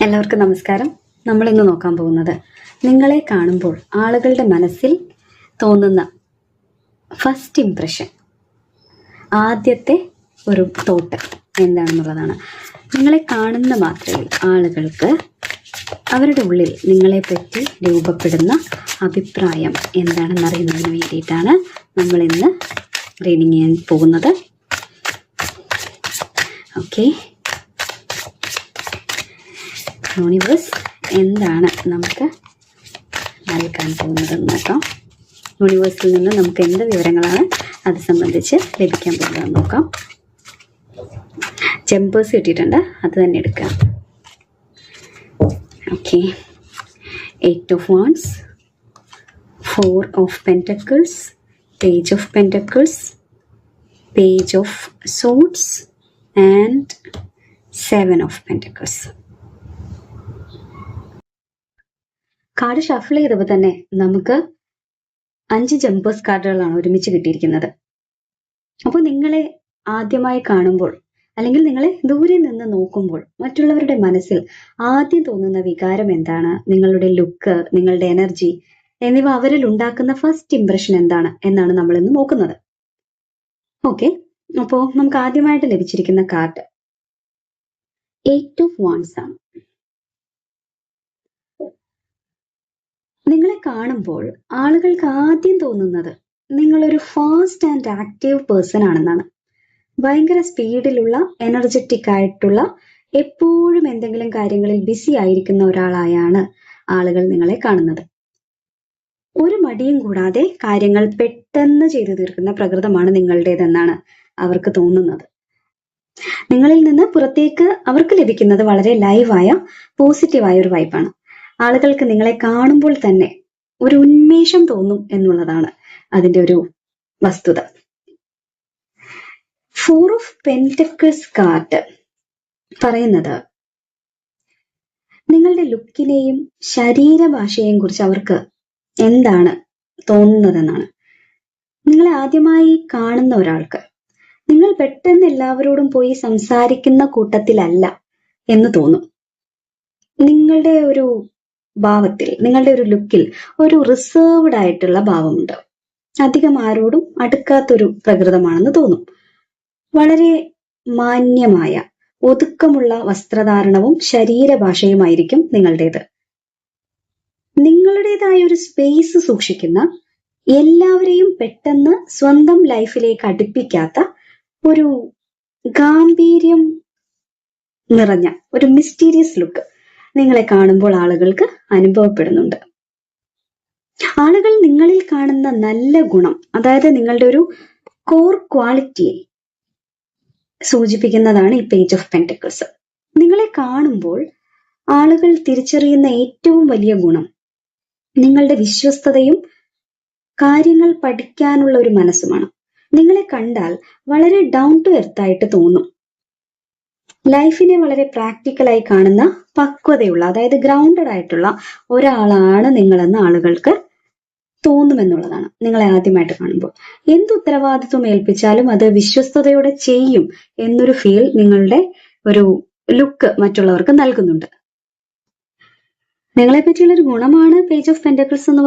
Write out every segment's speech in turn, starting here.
എല്ലാവർക്കും നമസ്കാരം. നമ്മൾ ഇന്ന് നോക്കാൻ പോകുന്നത് നിങ്ങളെ കാണുമ്പോൾ ആളുകളുടെ മനസ്സിൽ തോന്നുന്ന ഫസ്റ്റ് ഇംപ്രഷൻ, ആദ്യത്തെ ഒരു തോട്ട് എന്താണെന്നുള്ളതാണ്. നിങ്ങളെ കാണുന്ന മാത്രയിൽ ആളുകൾക്ക് അവരുടെ ഉള്ളിൽ നിങ്ങളെപ്പറ്റി രൂപപ്പെടുന്ന അഭിപ്രായം എന്താണെന്നറിയുന്നതിന് വേണ്ടിയിട്ടാണ് നമ്മൾ ഇന്ന് റീഡിങ് ചെയ്യാൻ പോകുന്നത്. ഓക്കെ, യൂണിവേഴ്സ് എന്താണ് നമുക്ക് നൽകാൻ പോകുന്നതെന്ന് നോക്കാം. യൂണിവേഴ്സിൽ നിന്ന് നമുക്ക് എന്ത് വിവരങ്ങളാണ് അത് സംബന്ധിച്ച് ലഭിക്കാൻ പോകുന്നതെന്ന് നോക്കാം. ജമ്പേഴ്സ് കിട്ടിയിട്ടുണ്ട്, അത് തന്നെ എടുക്കാം. Okay, 8 of Wands, 4 of Pentacles, Page of Pentacles, Page of Swords and 7 of Pentacles. Card shuffle ചെയ്തപ്പോൾ തന്നെ നമുക്ക് 5 ജമ്പേഴ്സ് കാർഡുകളാണ് ഒരുമിച്ച് കിട്ടിയിരിക്കുന്നത്. അപ്പോൾ നിങ്ങളെ ആദ്യമായി കാണുമ്പോൾ അല്ലെങ്കിൽ നിങ്ങളെ ദൂരെ നിന്ന് നോക്കുമ്പോൾ മറ്റുള്ളവരുടെ മനസ്സിൽ ആദ്യം തോന്നുന്ന വികാരം എന്താണ്, നിങ്ങളുടെ ലുക്ക്, നിങ്ങളുടെ എനർജി എന്നിവ അവരിൽ ഉണ്ടാക്കുന്ന ഫസ്റ്റ് ഇംപ്രഷൻ എന്താണ് എന്നാണ് നമ്മൾ ഇന്ന് നോക്കുന്നത്. ഓക്കെ, അപ്പോൾ നമുക്ക് ആദ്യമായിട്ട് ലഭിച്ചിരിക്കുന്ന കാർഡ് 8 of Wands ആണ്. നിങ്ങളെ കാണുമ്പോൾ ആളുകൾക്ക് ആദ്യം തോന്നുന്നത് നിങ്ങളൊരു ഫാസ്റ്റ് ആൻഡ് ആക്റ്റീവ് പേഴ്സൺ ആണെന്നാണ്. ഭയങ്കര സ്പീഡിലുള്ള, എനർജറ്റിക് ആയിട്ടുള്ള, എപ്പോഴും എന്തെങ്കിലും കാര്യങ്ങളിൽ ബിസി ആയിരിക്കുന്ന ഒരാളായാണ് ആളുകൾ നിങ്ങളെ കാണുന്നത്. ഒരു മടിയും കൂടാതെ കാര്യങ്ങൾ പെട്ടെന്ന് ചെയ്തു തീർക്കുന്ന പ്രകൃതമാണ് നിങ്ങളുടേതെന്നാണ് അവർക്ക് തോന്നുന്നത്. നിങ്ങളിൽ നിന്ന് പുറത്തേക്ക് അവർക്ക് ലഭിക്കുന്നത് വളരെ ലൈവായ, പോസിറ്റീവായ ഒരു വൈബാണ്. ആളുകൾക്ക് നിങ്ങളെ കാണുമ്പോൾ തന്നെ ഒരു ഉന്മേഷം തോന്നും എന്നുള്ളതാണ് അതിന്റെ ഒരു വസ്തുത. 4 of Pentacles കാർഡ് പറയുന്നത് നിങ്ങളുടെ ലുക്കിനെയും ശരീരഭാഷയെയും കുറിച്ച് അവർക്ക് എന്താണ് തോന്നുന്നതെന്നാണ്. നിങ്ങളെ ആദ്യമായി കാണുന്ന ഒരാൾക്ക് നിങ്ങൾ പെട്ടെന്ന് എല്ലാവരോടും പോയി സംസാരിക്കുന്ന കൂട്ടത്തിലല്ല എന്ന് തോന്നും. നിങ്ങളുടെ ഒരു ഭാവത്തിൽ, നിങ്ങളുടെ ഒരു ലുക്കിൽ ഒരു റിസർവ്ഡ് ആയിട്ടുള്ള ഭാവമുണ്ട്. അധികം ആരോടും അടുക്കാത്തൊരു പ്രകൃതമാണെന്ന് തോന്നും. വളരെ മാന്യമായ, ഒതുക്കമുള്ള വസ്ത്രധാരണവും ശരീരഭാഷയുമായിരിക്കും നിങ്ങളുടേത്. നിങ്ങളുടേതായ ഒരു സ്പേസ് സൂക്ഷിക്കുന്ന, എല്ലാവരെയും പെട്ടെന്ന് സ്വന്തം ലൈഫിലേക്ക് അടുപ്പിക്കാത്ത ഒരു ഗാംഭീര്യം നിറഞ്ഞ ഒരു മിസ്റ്റീരിയസ് ലുക്ക് നിങ്ങളെ കാണുമ്പോൾ ആളുകൾക്ക് അനുഭവപ്പെടുന്നുണ്ട്. ആളുകൾ നിങ്ങളിൽ കാണുന്ന നല്ല ഗുണം, അതായത് നിങ്ങളുടെ ഒരു കോർ ക്വാളിറ്റിയെ സൂചിപ്പിക്കുന്നതാണ് ഈ പേജ് ഓഫ് പെന്റക്കിൾസ്. നിങ്ങളെ കാണുമ്പോൾ ആളുകൾ തിരിച്ചറിയുന്ന ഏറ്റവും വലിയ ഗുണം നിങ്ങളുടെ വിശ്വസ്തതയും കാര്യങ്ങൾ പഠിക്കാനുള്ള ഒരു മനസ്സുമാണ്. നിങ്ങളെ കണ്ടാൽ വളരെ ഡൗൺ ടു എർത്ത് ആയിട്ട് തോന്നും. ലൈഫിനെ വളരെ പ്രാക്ടിക്കലായി കാണുന്ന, പക്വതയുള്ള, അതായത് ഗ്രൗണ്ടഡ് ആയിട്ടുള്ള ഒരാളാണ് നിങ്ങളെന്ന് ആളുകൾക്ക് തോന്നുമെന്നുള്ളതാണ്. നിങ്ങളെ ആദ്യമായിട്ട് കാണുമ്പോൾ എന്ത് ഉത്തരവാദിത്വം ഏൽപ്പിച്ചാലും അത് വിശ്വസ്തയോടെ ചെയ്യും എന്നൊരു ഫീൽ നിങ്ങളുടെ ഒരു ലുക്ക് മറ്റുള്ളവർക്ക് നൽകുന്നുണ്ട്. നിങ്ങളെ പറ്റിയുള്ള ഒരു ഗുണമാണ് പേജ് ഓഫ് പെന്റക്കിൾസ് എന്ന്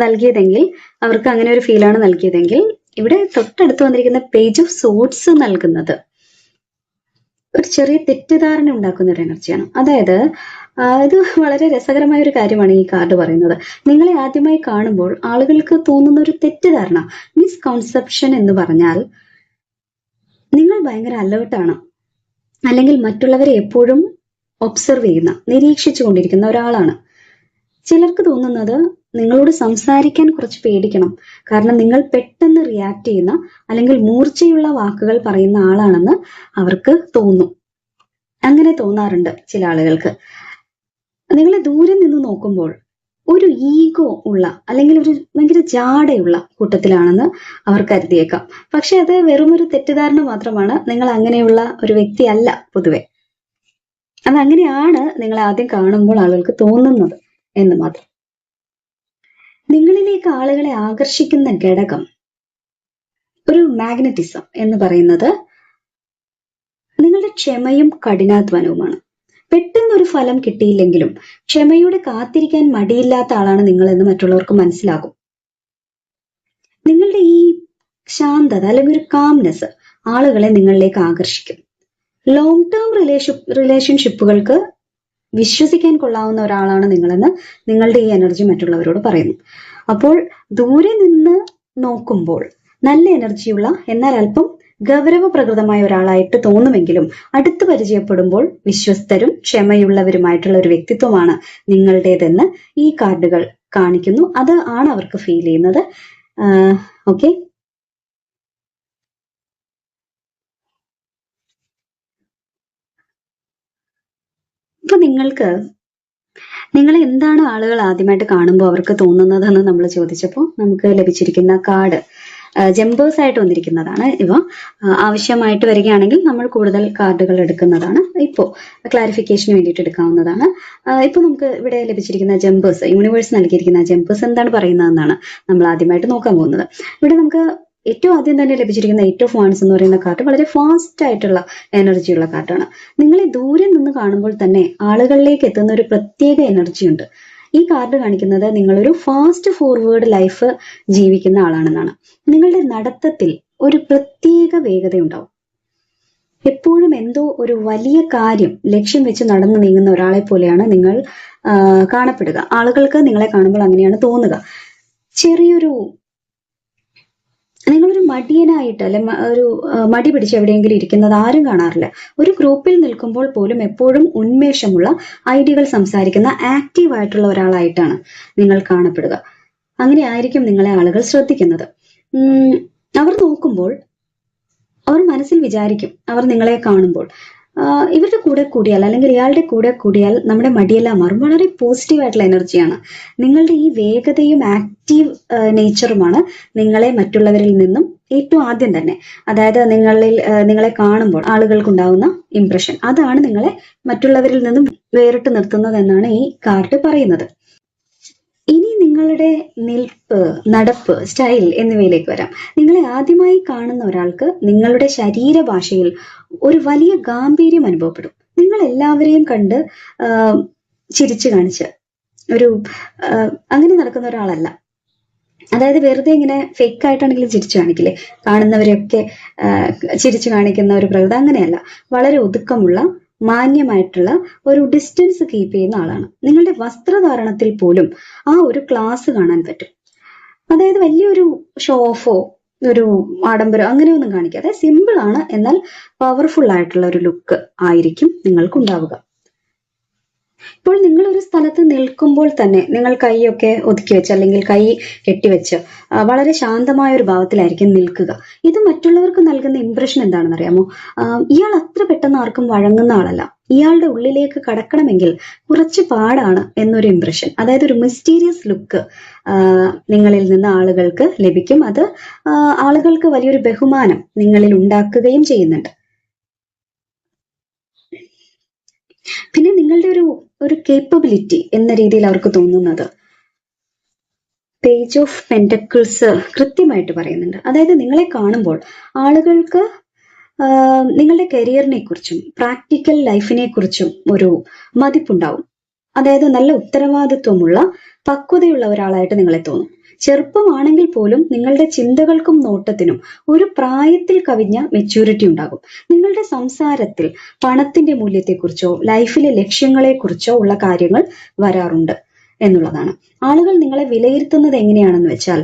നൽകിയതെങ്കിൽ, അവർക്ക് അങ്ങനെ ഒരു ഫീലാണ് നൽകിയതെങ്കിൽ, ഇവിടെ തൊട്ടടുത്ത് വന്നിരിക്കുന്ന പേജ് ഓഫ് സോർഡ്സ് നൽകുന്നത് ഒരു ചെറിയ തെറ്റിദ്ധാരണ ഉണ്ടാക്കുന്ന ഒരു എനർജിയാണ്. അതായത് ഇത് വളരെ രസകരമായ ഒരു കാര്യമാണ് ഈ കാർഡ് പറയുന്നത്. നിങ്ങളെ ആദ്യമായി കാണുമ്പോൾ ആളുകൾക്ക് തോന്നുന്ന ഒരു തെറ്റിദ്ധാരണ, മിസ്കൺസെപ്ഷൻ എന്ന് പറഞ്ഞാൽ നിങ്ങൾ ഭയങ്കര അലേർട്ടാണ്, അല്ലെങ്കിൽ മറ്റുള്ളവരെ എപ്പോഴും ഒബ്സർവ് ചെയ്യുന്ന, നിരീക്ഷിച്ചു കൊണ്ടിരിക്കുന്ന ഒരാളാണ്. ചിലർക്ക് തോന്നുന്നത് നിങ്ങളോട് സംസാരിക്കാൻ കുറച്ച് പേടിക്കണം, കാരണം നിങ്ങൾ പെട്ടെന്ന് റിയാക്ട് ചെയ്യുന്ന അല്ലെങ്കിൽ മൂർച്ചയുള്ള വാക്കുകൾ പറയുന്ന ആളാണെന്ന് അവർക്ക് തോന്നും. അങ്ങനെ തോന്നാറുണ്ട് ചില ആളുകൾക്ക്. നിങ്ങളെ ദൂരെ നിന്ന് നോക്കുമ്പോൾ ഒരു ഈഗോ ഉള്ള, അല്ലെങ്കിൽ ഒരു ഭയങ്കര ജാടയുള്ള കൂട്ടത്തിലാണെന്ന് അവർ കരുതിയേക്കാം. പക്ഷെ അത് വെറുമൊരു തെറ്റിദ്ധാരണ മാത്രമാണ്. നിങ്ങൾ അങ്ങനെയുള്ള ഒരു വ്യക്തിയല്ല പൊതുവെ. അതങ്ങനെയാണ് നിങ്ങളെ ആദ്യം കാണുമ്പോൾ ആളുകൾക്ക് തോന്നുന്നത് എന്ന് മാത്രം. നിങ്ങളിലേക്ക് ആളുകളെ ആകർഷിക്കുന്ന ഘടകം, ഒരു മാഗ്നറ്റിസം എന്ന് പറയുന്നത് നിങ്ങളുടെ ക്ഷമയും കഠിനാധ്വാനവുമാണ്. പെട്ടെന്നൊരു ഫലം കിട്ടിയില്ലെങ്കിലും ക്ഷമയോടെ കാത്തിരിക്കാൻ മടിയില്ലാത്ത ആളാണ് നിങ്ങൾ എന്ന് മറ്റുള്ളവർക്ക് മനസ്സിലാകും. നിങ്ങളുടെ ഈ ശാന്തത അല്ലെങ്കിൽ ഒരു കാംനെസ് ആളുകളെ നിങ്ങളിലേക്ക് ആകർഷിക്കും. ലോങ് ടേം റിലേഷൻഷിപ്പുകൾക്ക് വിശ്വസിക്കാൻ കൊള്ളാവുന്ന ഒരാളാണ് നിങ്ങളെന്ന് നിങ്ങളുടെ ഈ എനർജി മറ്റുള്ളവരോട് പറയുന്നു. അപ്പോൾ ദൂരെ നിന്ന് നോക്കുമ്പോൾ നല്ല എനർജിയുള്ള എന്നാൽ അല്പം ഗൗരവപ്രകൃതമായ ഒരാളായിട്ട് തോന്നുമെങ്കിലും അടുത്ത് പരിചയപ്പെടുമ്പോൾ വിശ്വസ്തരും ക്ഷമയുള്ളവരുമായിട്ടുള്ള ഒരു വ്യക്തിത്വമാണ് നിങ്ങളുടേതെന്ന് ഈ കാർഡുകൾ കാണിക്കുന്നു. അത് ആണ് അവർക്ക് ഫീൽ ചെയ്യുന്നത്. ഓക്കെ, ഇപ്പൊ നിങ്ങളെ എന്താണ് ആളുകൾ ആദ്യമായിട്ട് കാണുമ്പോൾ അവർക്ക് തോന്നുന്നതെന്ന് നമ്മൾ ചോദിച്ചപ്പോൾ നമുക്ക് ലഭിച്ചിരിക്കുന്ന കാർഡ് ജമ്പേഴ്സ് ആയിട്ട് വന്നിരിക്കുന്നതാണ്. ഇവ ആവശ്യമായിട്ട് വരികയാണെങ്കിൽ നമ്മൾ കൂടുതൽ കാർഡുകൾ എടുക്കുന്നതാണ്. ഇപ്പോൾ ക്ലാരിഫിക്കേഷന് വേണ്ടിയിട്ട് എടുക്കാവുന്നതാണ്. ഇപ്പോൾ നമുക്ക് ഇവിടെ ലഭിച്ചിരിക്കുന്ന ജമ്പേഴ്സ്, യൂണിവേഴ്സ് നൽകിയിരിക്കുന്ന ജമ്പേഴ്സ് എന്താണ് പറയുന്നതെന്നാണ് നമ്മൾ ആദ്യമായിട്ട് നോക്കാൻ പോകുന്നത്. ഇവിടെ നമുക്ക് ഏറ്റവും ആദ്യം തന്നെ ലഭിച്ചിരിക്കുന്ന 8 ഓഫ് വാൺസ് എന്ന് പറയുന്ന കാർഡ് വളരെ ഫാസ്റ്റ് ആയിട്ടുള്ള എനർജി ഉള്ള കാർഡാണ്. നിങ്ങളെ ദൂരെ നിന്ന് കാണുമ്പോൾ തന്നെ ആളുകളിലേക്ക് എത്തുന്ന ഒരു പ്രത്യേക എനർജി ഉണ്ട്. ഈ കാർഡ് കാണിക്കുന്നത് നിങ്ങളൊരു ഫാസ്റ്റ് ഫോർവേഡ് ലൈഫ് ജീവിക്കുന്ന ആളാണെന്നാണ്. നിങ്ങളുടെ നടത്തത്തിൽ ഒരു പ്രത്യേക വേഗത ഉണ്ടാവും. എപ്പോഴും എന്തോ ഒരു വലിയ കാര്യം ലക്ഷ്യം വെച്ച് നടന്നു നീങ്ങുന്ന ഒരാളെ പോലെയാണ് നിങ്ങൾ കാണപ്പെടുക. ആളുകൾക്ക് നിങ്ങളെ കാണുമ്പോൾ അങ്ങനെയാണ് തോന്നുക. നിങ്ങളൊരു മടിയനായിട്ട് അല്ലെ ഒരു മടി പിടിച്ച് എവിടെയെങ്കിലും ഇരിക്കുന്നത് ആരും കാണാറില്ല. ഒരു ഗ്രൂപ്പിൽ നിൽക്കുമ്പോൾ പോലും എപ്പോഴും ഉന്മേഷമുള്ള, ഐഡിയകൾ സംസാരിക്കുന്ന, ആക്റ്റീവ് ആയിട്ടുള്ള ഒരാളായിട്ടാണ് നിങ്ങൾ കാണപ്പെടുക. അങ്ങനെ ആയിരിക്കും നിങ്ങളെ ആളുകൾ ശ്രദ്ധിക്കുന്നത്. അവർ നോക്കുമ്പോൾ അവർ മനസ്സിൽ വിചാരിക്കും, അവർ നിങ്ങളെ കാണുമ്പോൾ ഇവരുടെ കൂടെ കൂടിയാൽ അല്ലെങ്കിൽ ഇയാളുടെ കൂടെ കൂടിയാൽ നമ്മുടെ മടിയെല്ലാം മാറും. വളരെ പോസിറ്റീവ് ആയിട്ടുള്ള എനർജിയാണ്. നിങ്ങളുടെ ഈ വേഗതയും ആക്റ്റീവ് നേച്ചറുമാണ് നിങ്ങളെ മറ്റുള്ളവരിൽ നിന്നും ഏറ്റവും ആദ്യം തന്നെ, അതായത് നിങ്ങളെ കാണുമ്പോൾ ആളുകൾക്കുണ്ടാവുന്ന ഇംപ്രഷൻ, അതാണ് നിങ്ങളെ മറ്റുള്ളവരിൽ നിന്നും വേറിട്ട് നിർത്തുന്നത് എന്നാണ് ഈ കാർഡ് പറയുന്നത്. ഇനി നിങ്ങളുടെ നിൽപ്പ്, നടപ്പ്, സ്റ്റൈൽ എന്നിവയിലേക്ക് വരാം. നിങ്ങളെ ആദ്യമായി കാണുന്ന ഒരാൾക്ക് നിങ്ങളുടെ ശരീരഭാഷയിൽ ഒരു വലിയ ഗാംഭീര്യം അനുഭവപ്പെടും. നിങ്ങൾ എല്ലാവരെയും കണ്ട് ചിരിച്ചു കാണിച്ച് അങ്ങനെ നടക്കുന്ന ഒരാളല്ല. അതായത് വെറുതെ ഇങ്ങനെ ഫേക്ക് ആയിട്ടാണെങ്കിലും ചിരിച്ചു കാണിക്കില്ലേ, കാണുന്നവരെയൊക്കെ ചിരിച്ചു കാണിക്കുന്ന ഒരു പ്രകൃതി, അങ്ങനെയല്ല. വളരെ ഒതുക്കമുള്ള, മാന്യമായിട്ടുള്ള ഒരു ഡിസ്റ്റൻസ് കീപ്പ് ചെയ്യുന്ന ആളാണ്. നിങ്ങളുടെ വസ്ത്രധാരണത്തിൽ പോലും ആ ഒരു ക്ലാസ് കാണാൻ പറ്റും. അതായത് വലിയൊരു ഷോ ഓഫോ ഒരു ആഡംബരം അങ്ങനെയൊന്നും കാണിക്കാതെ സിമ്പിൾ ആണ്, എന്നാൽ പവർഫുൾ ആയിട്ടുള്ള ഒരു ലുക്ക് ആയിരിക്കും നിങ്ങൾക്ക് ഉണ്ടാവുക. ഇപ്പോൾ നിങ്ങൾ ഒരു സ്ഥലത്ത് നിൽക്കുമ്പോൾ തന്നെ നിങ്ങൾ കൈയൊക്കെ ഒതുക്കി വെച്ച് അല്ലെങ്കിൽ കൈ കെട്ടിവെച്ച് വളരെ ശാന്തമായ ഒരു ഭാവത്തിലായിരിക്കും നിൽക്കുക. ഇത് മറ്റുള്ളവർക്ക് നൽകുന്ന ഇംപ്രഷൻ എന്താണെന്ന് അറിയാമോ? ഇയാൾ അത്ര പെട്ടെന്ന് ആർക്കും വഴങ്ങുന്ന ആളല്ല, ഇയാളുടെ ഉള്ളിലേക്ക് കടക്കണമെങ്കിൽ കുറച്ച് പാടാണ് എന്നൊരു ഇംപ്രഷൻ, അതായത് ഒരു മിസ്റ്റീരിയസ് ലുക്ക് നിങ്ങളിൽ നിന്ന് ആളുകൾക്ക് ലഭിക്കും. അത് ആളുകൾക്ക് വലിയൊരു ബഹുമാനം നിങ്ങളിൽ ഉണ്ടാക്കുകയും ചെയ്യുന്നുണ്ട്. പിന്നെ നിങ്ങളുടെ ഒരു കേപ്പബിലിറ്റി എന്ന രീതിയിൽ അവർക്ക് തോന്നുന്നത് പേജ് ഓഫ് പെന്റക്കിൾസ് കൃത്യമായിട്ട് പറയുന്നുണ്ട്. അതായത് നിങ്ങളെ കാണുമ്പോൾ ആളുകൾക്ക് നിങ്ങളുടെ കരിയറിനെ കുറിച്ചും പ്രാക്ടിക്കൽ ലൈഫിനെ കുറിച്ചും ഒരു മതിപ്പുണ്ടാവും. അതായത് നല്ല ഉത്തരവാദിത്വമുള്ള, പക്വതയുള്ള ഒരാളായിട്ട് നിങ്ങളെ തോന്നും. ചെറുപ്പമാണെങ്കിൽ പോലും നിങ്ങളുടെ ചിന്തകൾക്കും നോട്ടത്തിനും ഒരു പ്രായത്തിൽ കവിഞ്ഞ മെച്യൂരിറ്റി ഉണ്ടാകും. നിങ്ങളുടെ സംസാരത്തിൽ പണത്തിന്റെ മൂല്യത്തെക്കുറിച്ചോ ലൈഫിലെ ലക്ഷ്യങ്ങളെക്കുറിച്ചോ ഉള്ള കാര്യങ്ങൾ വരാറുണ്ട് എന്നുള്ളതാണ്. ആളുകൾ നിങ്ങളെ വിലയിരുത്തുന്നത് എങ്ങനെയാണെന്ന് വെച്ചാൽ,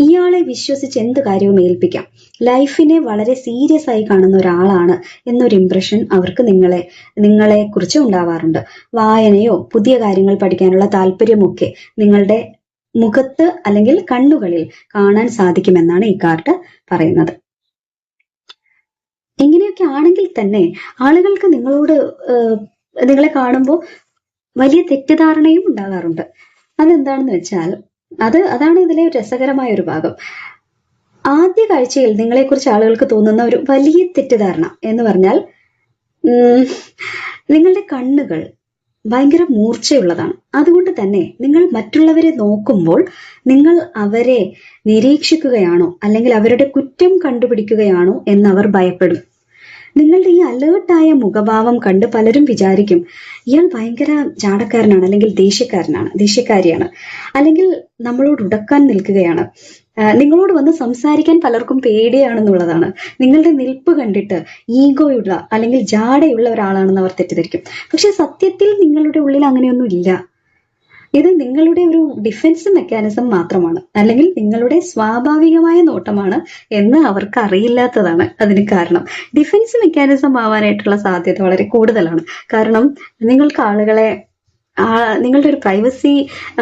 ഇയാളെ വിശ്വസിച്ച് എന്ത് കാര്യവും ഏൽപ്പിക്കാം, ലൈഫിനെ വളരെ സീരിയസ് ആയി കാണുന്ന ഒരാളാണ് എന്നൊരു ഇംപ്രഷൻ അവർക്ക് നിങ്ങളെ കുറിച്ച് ഉണ്ടാവാറുണ്ട്. വായനയോ പുതിയ കാര്യങ്ങൾ പഠിക്കാനുള്ള താല്പര്യമൊക്കെ നിങ്ങളുടെ മുഖത്ത് അല്ലെങ്കിൽ കണ്ണുകളിൽ കാണാൻ സാധിക്കുമെന്നാണ് ഈ കാർഡ് പറയുന്നത്. ഇങ്ങനെയൊക്കെ ആണെങ്കിൽ തന്നെ ആളുകൾക്ക് നിങ്ങളെ കാണുമ്പോൾ വലിയ തെറ്റിദ്ധാരണയും ഉണ്ടാകാറുണ്ട്. അതെന്താണെന്ന് വെച്ചാൽ അതാണ് ഇതിലെ രസകരമായ ഒരു ഭാഗം. ആദ്യ കാഴ്ചയിൽ നിങ്ങളെക്കുറിച്ച് ആളുകൾക്ക് തോന്നുന്ന ഒരു വലിയ തെറ്റിദ്ധാരണ എന്ന് പറഞ്ഞാൽ, നിങ്ങളുടെ കണ്ണുകൾ ഭയങ്കര മൂർച്ചയുള്ളതാണ്. അതുകൊണ്ട് തന്നെ നിങ്ങൾ മറ്റുള്ളവരെ നോക്കുമ്പോൾ നിങ്ങൾ അവരെ നിരീക്ഷിക്കുകയാണോ അല്ലെങ്കിൽ അവരുടെ കുറ്റം കണ്ടുപിടിക്കുകയാണോ എന്നവർ ഭയപ്പെടും. നിങ്ങളുടെ ഈ അലേർട്ടായ മുഖഭാവം കണ്ട് പലരും വിചാരിക്കും ഇയാൾ ഭയങ്കര ജാടക്കാരനാണ്, അല്ലെങ്കിൽ ദേഷ്യക്കാരിയാണ്, അല്ലെങ്കിൽ നമ്മളോട് ഉടക്കാൻ നിൽക്കുകയാണ്, നിങ്ങളോട് വന്ന് സംസാരിക്കാൻ പലർക്കും പേടിയാണെന്നുള്ളതാണ്. നിങ്ങളുടെ നിൽപ്പ് കണ്ടിട്ട് ഈഗോയുള്ള അല്ലെങ്കിൽ ജാടയുള്ള ഒരാളാണെന്ന് അവർ തെറ്റിദ്ധരിക്കും. പക്ഷെ സത്യത്തിൽ നിങ്ങളുടെ ഉള്ളിൽ അങ്ങനെയൊന്നും ഇല്ല. ഇത് നിങ്ങളുടെ ഒരു ഡിഫൻസ് മെക്കാനിസം മാത്രമാണ്, അല്ലെങ്കിൽ നിങ്ങളുടെ സ്വാഭാവികമായ നോട്ടമാണ് എന്ന് അവർക്ക് അറിയില്ലാത്തതാണ് അതിന് കാരണം. ഡിഫൻസ് മെക്കാനിസം ആവാനായിട്ടുള്ള സാധ്യത വളരെ കൂടുതലാണ്. കാരണം നിങ്ങൾക്ക് ആളുകളെ നിങ്ങളുടെ ഒരു പ്രൈവസി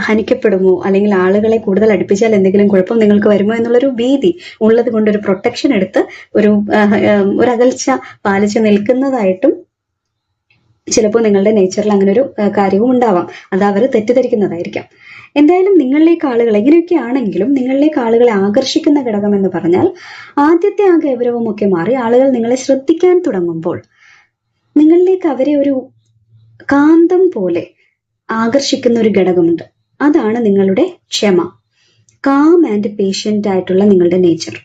ഹനിക്കപ്പെടുമോ, അല്ലെങ്കിൽ ആളുകളെ കൂടുതൽ അടുപ്പിച്ചാൽ എന്തെങ്കിലും കുഴപ്പം നിങ്ങൾക്ക് വരുമോ എന്നുള്ളൊരു ഭീതി ഉള്ളത് കൊണ്ട് ഒരു പ്രൊട്ടക്ഷൻ എടുത്ത് ഒരു അകൽച്ച പാലിച്ച് നിൽക്കുന്നതായിട്ടും ചിലപ്പോൾ നിങ്ങളുടെ നേച്ചറിൽ അങ്ങനെ ഒരു കാര്യവും ഉണ്ടാവാം. അത് അവർ തെറ്റിദ്ധരിക്കുന്നതായിരിക്കാം. എന്തായാലും നിങ്ങളിലേക്ക് ആളുകൾ എങ്ങനെയൊക്കെ ആണെങ്കിലും നിങ്ങളിലേക്ക് ആളുകളെ ആകർഷിക്കുന്ന ഘടകം എന്ന് പറഞ്ഞാൽ ആദ്യത്തെ ആ ഗൗരവം ഒക്കെ മാറി ആളുകൾ നിങ്ങളെ ശ്രദ്ധിക്കാൻ തുടങ്ങുമ്പോൾ നിങ്ങളിലേക്ക് അവരെ ഒരു കാന്തം പോലെ ആകർഷിക്കുന്ന ഒരു ഘടകമുണ്ട്. അതാണ് നിങ്ങളുടെ ക്ഷമ. കാം ആൻഡ് പേഷ്യന്റ് ആയിട്ടുള്ള നിങ്ങളുടെ നേച്ചർ.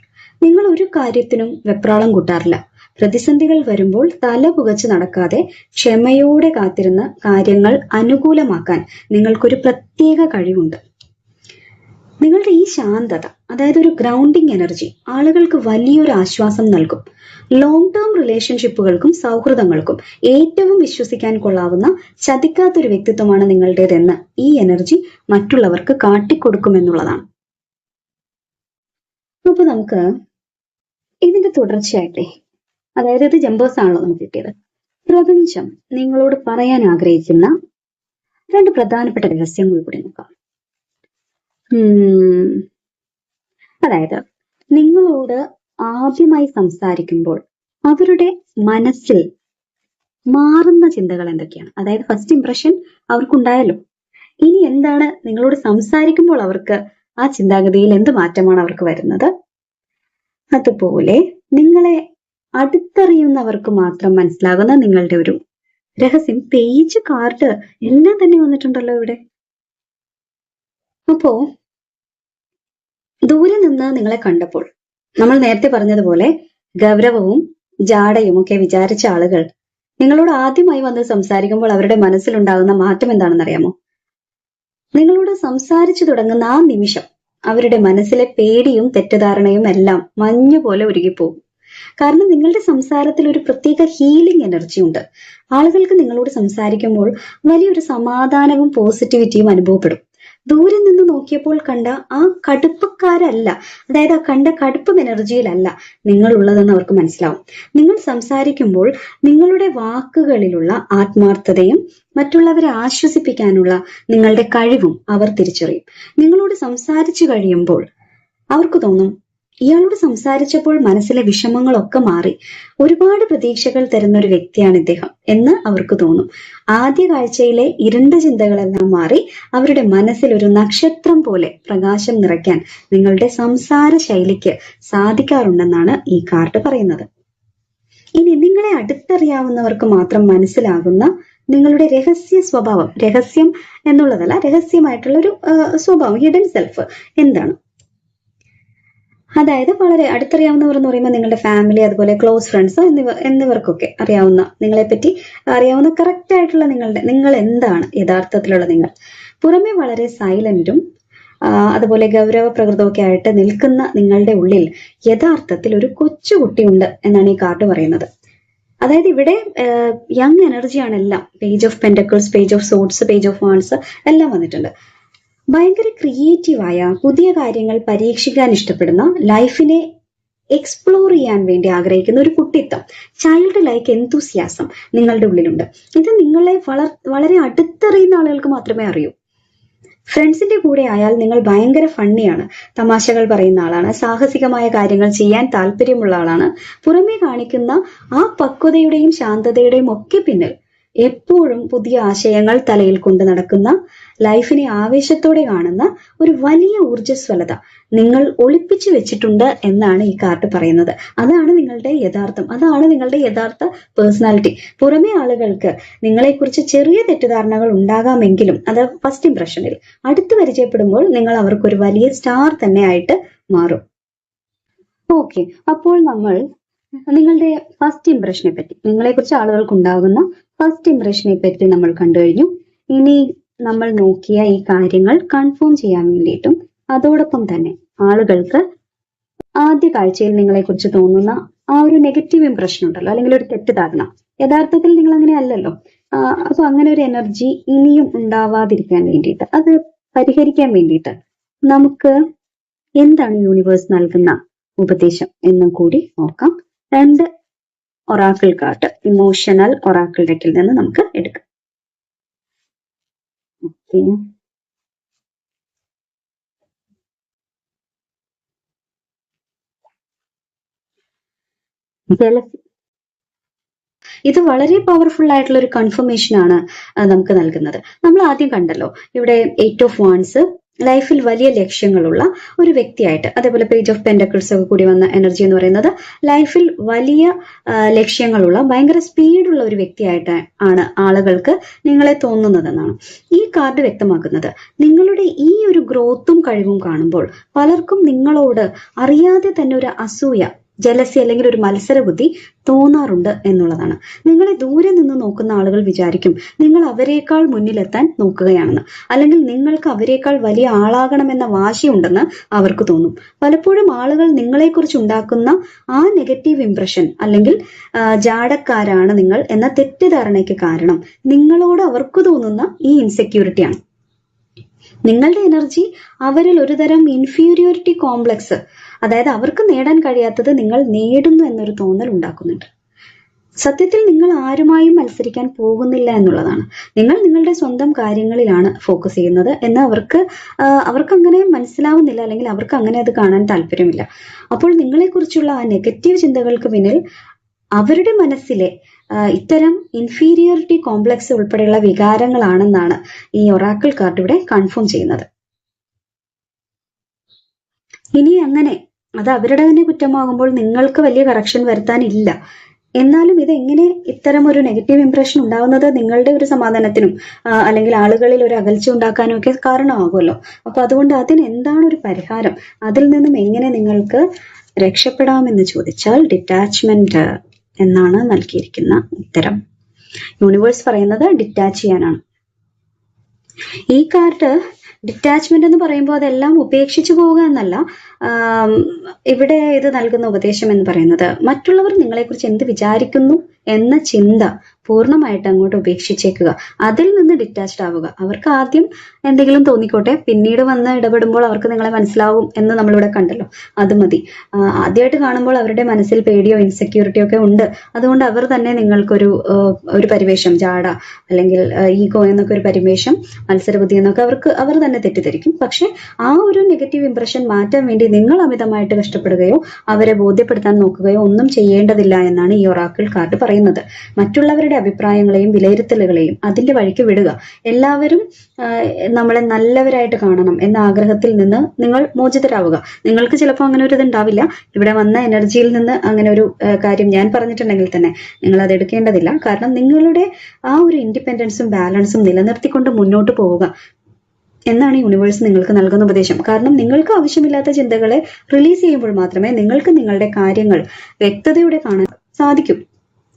നിങ്ങൾ ഒരു കാര്യത്തിനും വെപ്രാളം കൂട്ടാറില്ല. പ്രതിസന്ധികൾ വരുമ്പോൾ തല പുകച്ച് നടക്കാതെ ക്ഷമയോടെ കാത്തിരുന്ന് കാര്യങ്ങൾ അനുകൂലമാക്കാൻ നിങ്ങൾക്കൊരു പ്രത്യേക കഴിവുണ്ട്. നിങ്ങളുടെ ഈ ശാന്തത, അതായത് ഒരു ഗ്രൗണ്ടിങ് എനർജി, ആളുകൾക്ക് വലിയൊരു ആശ്വാസം നൽകും. ലോങ് ടേം റിലേഷൻഷിപ്പുകൾക്കും സൗഹൃദങ്ങൾക്കും ഏറ്റവും വിശ്വസിക്കാൻ കൊള്ളാവുന്ന ചതിക്കാത്തൊരു വ്യക്തിത്വമാണ് നിങ്ങളുടേതെന്ന് ഈ എനർജി മറ്റുള്ളവർക്ക് കാട്ടിക്കൊടുക്കുമെന്നുള്ളതാണ്. അപ്പൊ നമുക്ക് ഇതിന്റെ തുടർച്ചയായിട്ടേ, അതായത് ഇത് ജമ്പേഴ്സ് ആണല്ലോ നമുക്ക് കിട്ടിയത്, പ്രപഞ്ചം നിങ്ങളോട് പറയാൻ ആഗ്രഹിക്കുന്ന 2 പ്രധാനപ്പെട്ട രഹസ്യങ്ങൾ കൂടി നോക്കാം. അതായത് നിങ്ങളോട് ആദ്യമായി സംസാരിക്കുമ്പോൾ അവരുടെ മനസ്സിൽ മാറുന്ന ചിന്തകൾ എന്തൊക്കെയാണ്? അതായത് ഫസ്റ്റ് ഇംപ്രഷൻ അവർക്കുണ്ടായല്ലോ, ഇനി എന്താണ് നിങ്ങളോട് സംസാരിക്കുമ്പോൾ അവർക്ക് ആ ചിന്താഗതിയിൽ എന്ത് മാറ്റമാണ് അവർക്ക് വരുന്നത്? അതുപോലെ നിങ്ങളെ അടുത്തറിയുന്നവർക്ക് മാത്രം മനസ്സിലാകുന്ന നിങ്ങളുടെ ഒരു രഹസ്യം, പേജ്, കാർഡ് എല്ലാം തന്നെ വന്നിട്ടുണ്ടല്ലോ ഇവിടെ. അപ്പോ ദൂരെ നിന്ന് നിങ്ങളെ കണ്ടപ്പോൾ നമ്മൾ നേരത്തെ പറഞ്ഞതുപോലെ ഗൗരവവും ജാടയും ഒക്കെ വിചാരിച്ച ആളുകൾ നിങ്ങളോട് ആദ്യമായി വന്ന് സംസാരിക്കുമ്പോൾ അവരുടെ മനസ്സിലുണ്ടാകുന്ന മാറ്റം എന്താണെന്നറിയാമോ? നിങ്ങളോട് സംസാരിച്ചു തുടങ്ങുന്ന ആ നിമിഷം അവരുടെ മനസ്സിലെ പേടിയും തെറ്റിദ്ധാരണയും എല്ലാം മഞ്ഞുപോലെ ഉരുകിപ്പോകും. കാരണം നിങ്ങളുടെ സംസാരത്തിൽ ഒരു പ്രത്യേക ഹീലിംഗ് എനർജി ഉണ്ട്. ആളുകൾക്ക് നിങ്ങളോട് സംസാരിക്കുമ്പോൾ വലിയൊരു സമാധാനവും പോസിറ്റിവിറ്റിയും അനുഭവപ്പെടും. ദൂരെ നിന്ന് നോക്കിയപ്പോൾ കണ്ട ആ കടുപ്പക്കാരല്ല, അതായത് ആ കണ്ട കടുപ്പം എനർജിയിലല്ല നിങ്ങൾ ഉള്ളതെന്ന് അവർക്ക് മനസ്സിലാവും. നിങ്ങൾ സംസാരിക്കുമ്പോൾ നിങ്ങളുടെ വാക്കുകളിലുള്ള ആത്മാർത്ഥതയും മറ്റുള്ളവരെ ആശ്വസിപ്പിക്കാനുള്ള നിങ്ങളുടെ കഴിവും അവർ തിരിച്ചറിയും. നിങ്ങളോട് സംസാരിച്ചു കഴിയുമ്പോൾ അവർക്ക് തോന്നും, ഇയാളോട് സംസാരിച്ചപ്പോൾ മനസ്സിലെ വിഷമങ്ങളൊക്കെ മാറി, ഒരുപാട് പ്രതീക്ഷകൾ തരുന്ന ഒരു വ്യക്തിയാണ് ഇദ്ദേഹം എന്ന് അവർക്ക് തോന്നും. ആദ്യ കാഴ്ചയിലെ ഇരുണ്ട ചിന്തകളെല്ലാം മാറി അവരുടെ മനസ്സിൽ ഒരു നക്ഷത്രം പോലെ പ്രകാശം നിറയ്ക്കാൻ നിങ്ങളുടെ സംസാര ശൈലിക്ക് സാധിക്കാറുണ്ടെന്നാണ് ഈ കാർഡ് പറയുന്നത്. ഇനി നിങ്ങളെ അടുത്തറിയാവുന്നവർക്ക് മാത്രം മനസ്സിലാകുന്ന നിങ്ങളുടെ രഹസ്യ സ്വഭാവം, രഹസ്യം എന്നുള്ളതല്ല, രഹസ്യമായിട്ടുള്ള ഒരു സ്വഭാവം, ഹിഡൻ സെൽഫ് എന്താണ്? അതായത് വളരെ അടുത്തറിയാവുന്നവർ എന്ന് പറയുമ്പോൾ നിങ്ങളുടെ ഫാമിലി, അതുപോലെ ക്ലോസ് ഫ്രണ്ട്സ് എന്നിവർക്കൊക്കെ അറിയാവുന്ന, നിങ്ങളെപ്പറ്റി അറിയാവുന്ന കറക്റ്റ് ആയിട്ടുള്ള നിങ്ങൾ എന്താണ് യഥാർത്ഥത്തിലുള്ള നിങ്ങൾ. പുറമെ വളരെ സൈലന്റും അതുപോലെ ഗൗരവ പ്രകൃതമൊക്കെ ആയിട്ട് നിൽക്കുന്ന നിങ്ങളുടെ ഉള്ളിൽ യഥാർത്ഥത്തിൽ ഒരു കൊച്ചുകുട്ടിയുണ്ട് എന്നാണ് ഈ കാർഡ് പറയുന്നത്. അതായത് ഇവിടെ യങ് എനർജിയാണ് എല്ലാം. Page of pentacles, page of swords, page of wands എല്ലാം വന്നിട്ടുണ്ട്. ഭയങ്കര ക്രിയേറ്റീവായ, പുതിയ കാര്യങ്ങൾ പരീക്ഷിക്കാൻ ഇഷ്ടപ്പെടുന്ന, ലൈഫിനെ എക്സ്പ്ലോർ ചെയ്യാൻ വേണ്ടി ആഗ്രഹിക്കുന്ന ഒരു കുട്ടിത്തം, ചൈൽഡ് ലൈക്ക് എന്തൂസിയാസം നിങ്ങളുടെ ഉള്ളിലുണ്ട്. ഇത് നിങ്ങളെ വളരെ അടുത്തറിയുന്ന ആളുകൾക്ക് മാത്രമേ അറിയൂ. ഫ്രണ്ട്സിന്റെ കൂടെ ആയാൽ നിങ്ങൾ ഭയങ്കര ഫണ്ണിയാണ്, തമാശകൾ പറയുന്ന ആളാണ്, സാഹസികമായ കാര്യങ്ങൾ ചെയ്യാൻ താല്പര്യമുള്ള ആളാണ്. പുറമേ കാണിക്കുന്ന ആ പക്വതയുടെയും ശാന്തതയുടെയും ഒക്കെ പിന്നിൽ എപ്പോഴും പുതിയ ആശയങ്ങൾ തലയിൽ കൊണ്ട് നടക്കുന്ന, ലൈഫിനെ ആവേശത്തോടെ കാണുന്ന ഒരു വലിയ ഊർജ്ജസ്വലത നിങ്ങൾ ഒളിപ്പിച്ചു വെച്ചിട്ടുണ്ട് എന്നാണ് ഈ കാർഡ് പറയുന്നത്. അതാണ് നിങ്ങളുടെ യഥാർത്ഥം, അതാണ് നിങ്ങളുടെ യഥാർത്ഥ പേഴ്സണാലിറ്റി. പുറമെ ആളുകൾക്ക് നിങ്ങളെക്കുറിച്ച് ചെറിയ തെറ്റിദ്ധാരണകൾ ഉണ്ടാകാമെങ്കിലും അത് ഫസ്റ്റ് ഇംപ്രഷനിൽ, അടുത്ത് പരിചയപ്പെടുമ്പോൾ നിങ്ങൾ അവർക്കൊരു വലിയ സ്റ്റാർ തന്നെ ആയിട്ട് മാറും. ഓക്കെ, അപ്പോൾ നമ്മൾ നിങ്ങളുടെ ഫസ്റ്റ് ഇംപ്രഷനെ പറ്റി, നിങ്ങളെ കുറിച്ച് ആളുകൾക്ക് ഉണ്ടാകുന്ന ഫസ്റ്റ് ഇംപ്രഷനെ പറ്റി നമ്മൾ കണ്ടു കഴിഞ്ഞു. ഇനി നമ്മൾ നോക്കിയ ഈ കാര്യങ്ങൾ കൺഫേം ചെയ്യാൻ വേണ്ടിയിട്ടും അതോടൊപ്പം തന്നെ ആളുകൾക്ക് ആദ്യ കാഴ്ചയിൽ നിങ്ങളെ കുറിച്ച് തോന്നുന്ന ആ ഒരു നെഗറ്റീവ് ഇംപ്രഷൻ ഉണ്ടല്ലോ, അല്ലെങ്കിൽ ഒരു തെറ്റിദ്ധാരണ, യഥാർത്ഥത്തിൽ നിങ്ങൾ അങ്ങനെ അല്ലല്ലോ. അപ്പൊ അങ്ങനെ ഒരു എനർജി ഇനിയും ഉണ്ടാവാതിരിക്കാൻ വേണ്ടിയിട്ട്, അത് പരിഹരിക്കാൻ വേണ്ടിയിട്ട് നമുക്ക് എന്താണ് യൂണിവേഴ്സ് നൽകുന്ന ഉപദേശം എന്നും കൂടി നോക്കാം. 2 ഒറാക്കിൾ കാർഡ് ഇമോഷണൽ ഒറാക്കിൾ ഡെക്കിൽ നിന്ന് നമുക്ക് എടുക്കാം. ഓക്കെ, ഇത് വളരെ പവർഫുൾ ആയിട്ടുള്ള ഒരു കൺഫർമേഷൻ ആണ് നമുക്ക് നൽകുന്നത്. നമ്മൾ ആദ്യം കണ്ടല്ലോ ഇവിടെ 8 ഓഫ് വാൻഡ്സ്, ലൈഫിൽ വലിയ ലക്ഷ്യങ്ങളുള്ള ഒരു വ്യക്തിയായിട്ട്, അതേപോലെ പേജ് ഓഫ് പെന്റക്കിൾസ് ഒക്കെ കൂടി വന്ന എനർജി എന്ന് പറയുന്നത് ലൈഫിൽ വലിയ ലക്ഷ്യങ്ങളുള്ള ഭയങ്കര സ്പീഡുള്ള ഒരു വ്യക്തിയായിട്ട് ആണ് ആളുകൾക്ക് നിങ്ങളെ തോന്നുന്നതെന്നാണ് ഈ കാർഡ് വ്യക്തമാക്കുന്നത്. നിങ്ങളുടെ ഈ ഒരു ഗ്രോത്തും കഴിവും കാണുമ്പോൾ പലർക്കും നിങ്ങളോട് അറിയാതെ തന്നെ ഒരു അസൂയ, ജലസി അല്ലെങ്കിൽ ഒരു മത്സര ബുദ്ധി തോന്നാറുണ്ട് എന്നുള്ളതാണ്. നിങ്ങളെ ദൂരെ നിന്ന് നോക്കുന്ന ആളുകൾ വിചാരിക്കും നിങ്ങൾ അവരെക്കാൾ മുന്നിലെത്താൻ നോക്കുകയാണെന്ന്, അല്ലെങ്കിൽ നിങ്ങൾക്ക് അവരെക്കാൾ വലിയ ആളാകണമെന്ന വാശിയുണ്ടെന്ന് അവർക്ക് തോന്നും. പലപ്പോഴും ആളുകൾ നിങ്ങളെക്കുറിച്ച് ഉണ്ടാക്കുന്ന ആ നെഗറ്റീവ് ഇംപ്രഷൻ അല്ലെങ്കിൽ ജാടക്കാരാണ് നിങ്ങൾ എന്ന തെറ്റിദ്ധാരണയ്ക്ക് കാരണം നിങ്ങളോട് അവർക്ക് തോന്നുന്ന ഈ ഇൻസെക്യൂരിറ്റിയാണ്. നിങ്ങളുടെ എനർജി അവരിൽ ഒരു തരം ഇൻഫീരിയോറിറ്റി കോംപ്ലക്സ്, അതായത് അവർക്ക് നേടാൻ കഴിയാത്തത് നിങ്ങൾ നേടുന്നു എന്നൊരു തോന്നൽ ഉണ്ടാക്കുന്നുണ്ട്. സത്യത്തിൽ നിങ്ങൾ ആരുമായും മത്സരിക്കാൻ പോകുന്നില്ല എന്നുള്ളതാണ്. നിങ്ങൾ നിങ്ങളുടെ സ്വന്തം കാര്യങ്ങളിലാണ് ഫോക്കസ് ചെയ്യുന്നത് എന്ന് അവർക്ക് അങ്ങനെ മനസ്സിലാവുന്നില്ല, അല്ലെങ്കിൽ അവർക്ക് അങ്ങനെ അത് കാണാൻ താല്പര്യമില്ല. അപ്പോൾ നിങ്ങളെക്കുറിച്ചുള്ള ആ നെഗറ്റീവ് ചിന്തകൾക്ക് പിന്നിൽ അവരുടെ മനസ്സിലെ ഇത്തരം ഇൻഫീരിയോറിറ്റി കോംപ്ലക്സ് ഉൾപ്പെടെയുള്ള വികാരങ്ങളാണെന്നാണ് ഈ ഒറാക്കിൾ കാർഡ് ഇവിടെ കൺഫേം ചെയ്യുന്നത്. ഇനി അങ്ങനെ അത് അവരുടെ തന്നെ കുറ്റമാകുമ്പോൾ നിങ്ങൾക്ക് വലിയ കറക്ഷൻ വരുത്താനില്ല. എന്നാലും ഇത് എങ്ങനെ ഇത്തരം ഒരു നെഗറ്റീവ് ഇംപ്രഷൻ ഉണ്ടാവുന്നത് നിങ്ങളുടെ ഒരു സമാധാനത്തിനും അല്ലെങ്കിൽ ആളുകളിൽ ഒരു അകൽച്ച ഉണ്ടാക്കാനും ഒക്കെ കാരണമാകുമല്ലോ. അപ്പൊ അതുകൊണ്ട് അതിന് എന്താണ് ഒരു പരിഹാരം, അതിൽ നിന്നും എങ്ങനെ നിങ്ങൾക്ക് രക്ഷപ്പെടാമെന്ന് ചോദിച്ചാൽ ഡിറ്റാച്ച്മെന്റ് എന്നാണ് നൽകിയിരിക്കുന്ന ഉത്തരം. യൂണിവേഴ്സ് പറയുന്നത് ഡിറ്റാച്ച് ചെയ്യാനാണ്. ഈ കാർഡ് ഡിറ്റാച്ച്മെന്റ് എന്ന് പറയുമ്പോൾ അതെല്ലാം ഉപേക്ഷിച്ചു പോവുക എന്നല്ല. ഇവിടെ ഇത് നൽകുന്ന ഉപദേശം എന്ന് പറയുന്നത് മറ്റുള്ളവർ നിങ്ങളെക്കുറിച്ച് എന്ത് വിചാരിക്കുന്നു എന്ന ചിന്ത പൂർണ്ണമായിട്ട് അങ്ങോട്ട് ഉപേക്ഷിച്ചേക്കുക, അതിൽ നിന്ന് ഡിറ്റാച്ച്ഡ് ആവുക. അവർക്ക് ആദ്യം എന്തെങ്കിലും തോന്നിക്കോട്ടെ, പിന്നീട് വന്ന് ഇടപെടുമ്പോൾ അവർക്ക് നിങ്ങളെ മനസ്സിലാവും എന്ന് നമ്മളിവിടെ കണ്ടല്ലോ, അത് മതി. ആദ്യമായിട്ട് കാണുമ്പോൾ അവരുടെ മനസ്സിൽ പേടിയോ ഇൻസെക്യൂരിറ്റിയോ ഒക്കെ ഉണ്ട്. അതുകൊണ്ട് അവർ തന്നെ നിങ്ങൾക്കൊരു പരിവേഷം, ജാട അല്ലെങ്കിൽ ഈഗോ എന്നൊക്കെ ഒരു പരിവേഷം, മത്സരബുദ്ധി എന്നൊക്കെ അവർ തന്നെ തെറ്റിദ്ധരിക്കും. പക്ഷെ ആ ഒരു നെഗറ്റീവ് ഇംപ്രഷൻ മാറ്റാൻ വേണ്ടി നിങ്ങൾ അമിതമായിട്ട് കഷ്ടപ്പെടുകയോ അവരെ ബോധ്യപ്പെടുത്താൻ നോക്കുകയോ ഒന്നും ചെയ്യേണ്ടതില്ല എന്നാണ് ഈ ഒറാക്കിൾ കാർഡ് പറയുന്നത്. മറ്റുള്ളവരുടെ അഭിപ്രായങ്ങളെയും വിലയിരുത്തലുകളെയും അതിന്റെ വഴിക്ക് വിടുക. എല്ലാവരും നമ്മളെ നല്ലവരായിട്ട് കാണണം എന്ന ആഗ്രഹത്തിൽ നിന്ന് നിങ്ങൾ മോചിതരാവുക. നിങ്ങൾക്ക് ചിലപ്പോൾ അങ്ങനെ ഒരു ഇതുണ്ടാവില്ല. ഇവിടെ വന്ന എനർജിയിൽ നിന്ന് അങ്ങനെ ഒരു കാര്യം ഞാൻ പറഞ്ഞിട്ടുണ്ടെങ്കിൽ തന്നെ നിങ്ങൾ അത് എടുക്കേണ്ടതില്ല. കാരണം നിങ്ങളുടെ ആ ഒരു ഇൻഡിപെൻഡൻസും ബാലൻസും നിലനിർത്തിക്കൊണ്ട് മുന്നോട്ട് പോവുക എന്നാണ് യൂണിവേഴ്സ് നിങ്ങൾക്ക് നൽകുന്ന ഉപദേശം. കാരണം നിങ്ങൾക്ക് ആവശ്യമില്ലാത്ത ചിന്തകളെ റിലീസ് ചെയ്യുമ്പോൾ മാത്രമേ നിങ്ങൾക്ക് നിങ്ങളുടെ കാര്യങ്ങൾ വ്യക്തതയോടെ കാണാൻ സാധിക്കും.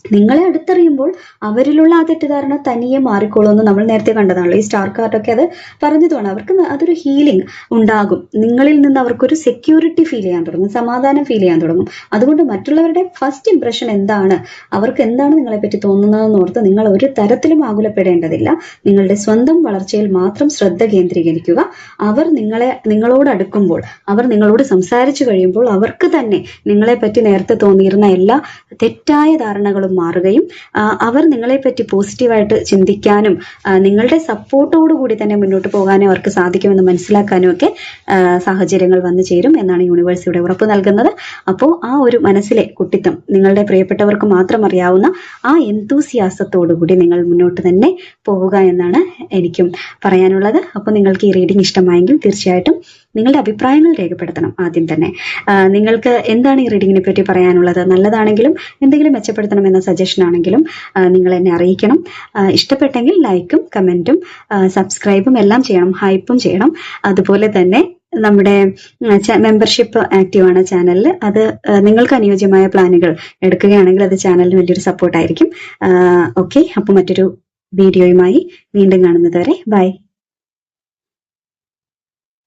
നിങ്ങളെ അടുത്തറിയുമ്പോൾ അവരിലുള്ള ആ തെറ്റിദ്ധാരണ തനിയെ മാറിക്കോളുമെന്ന് നമ്മൾ നേരത്തെ കണ്ടതാണല്ലോ. ഈ സ്റ്റാർ കാർഡൊക്കെ അത് പറഞ്ഞതുമാണ്. അവർക്ക് അതൊരു ഹീലിംഗ് ഉണ്ടാകും. നിങ്ങളിൽ നിന്ന് അവർക്കൊരു സെക്യൂരിറ്റി ഫീൽ ചെയ്യാൻ തുടങ്ങും, സമാധാനം ഫീൽ ചെയ്യാൻ തുടങ്ങും. അതുകൊണ്ട് മറ്റുള്ളവരുടെ ഫസ്റ്റ് ഇംപ്രഷൻ എന്താണ്, അവർക്ക് എന്താണ് നിങ്ങളെപ്പറ്റി തോന്നുന്നതെന്ന് ഓർത്ത് നിങ്ങൾ ഒരു തരത്തിലും ആകുലപ്പെടേണ്ടതില്ല. നിങ്ങളുടെ സ്വന്തം വളർച്ചയിൽ മാത്രം ശ്രദ്ധ കേന്ദ്രീകരിക്കുക. അവർ നിങ്ങളോട് അടുക്കുമ്പോൾ, അവർ നിങ്ങളോട് സംസാരിച്ചു കഴിയുമ്പോൾ അവർക്ക് തന്നെ നിങ്ങളെപ്പറ്റി നേരത്തെ തോന്നിയിരുന്ന എല്ലാ തെറ്റായ ധാരണകളും മാറുകയും അവർ നിങ്ങളെപ്പറ്റി പോസിറ്റീവായിട്ട് ചിന്തിക്കാനും നിങ്ങളുടെ സപ്പോർട്ടോടുകൂടി തന്നെ മുന്നോട്ട് പോകാനും അവർക്ക് സാധിക്കുമെന്ന് മനസ്സിലാക്കാനും ഒക്കെ സാഹചര്യങ്ങൾ വന്നു ചേരും എന്നാണ് യൂണിവേഴ്സ് ഇവിടെ ഉറപ്പ് നൽകുന്നത്. അപ്പോൾ ആ ഒരു മനസ്സിലെ കുട്ടിത്തം, നിങ്ങളുടെ പ്രിയപ്പെട്ടവർക്ക് മാത്രം അറിയാവുന്ന ആ എന്തൂസിയാസത്തോടുകൂടി നിങ്ങൾ മുന്നോട്ട് തന്നെ പോവുക എന്നാണ് എനിക്കും പറയാനുള്ളത്. അപ്പോൾ നിങ്ങൾക്ക് ഈ റീഡിംഗ് ഇഷ്ടമായെങ്കിൽ തീർച്ചയായിട്ടും നിങ്ങളുടെ അഭിപ്രായങ്ങൾ രേഖപ്പെടുത്തണം. ആദ്യം തന്നെ നിങ്ങൾക്ക് എന്താണ് ഈ റീഡിങ്ങിനെ പറ്റി പറയാനുള്ളത്, നല്ലതാണെങ്കിലും എന്തെങ്കിലും മെച്ചപ്പെടുത്തണം എന്ന സജഷൻ ആണെങ്കിലും നിങ്ങൾ എന്നെ അറിയിക്കണം. ഇഷ്ടപ്പെട്ടെങ്കിൽ ലൈക്കും കമന്റും സബ്സ്ക്രൈബും എല്ലാം ചെയ്യണം, ഹൈപ്പും ചെയ്യണം. അതുപോലെ തന്നെ നമ്മുടെ മെമ്പർഷിപ്പ് ആക്റ്റീവ് ആണ് ചാനലിൽ. അത് നിങ്ങൾക്ക് അനുയോജ്യമായ പ്ലാനുകൾ എടുക്കുകയാണെങ്കിൽ അത് ചാനലിന് വലിയൊരു സപ്പോർട്ടായിരിക്കും. ഓക്കെ, അപ്പോൾ മറ്റൊരു വീഡിയോയുമായി വീണ്ടും കാണുന്നത് വരെ ബൈ.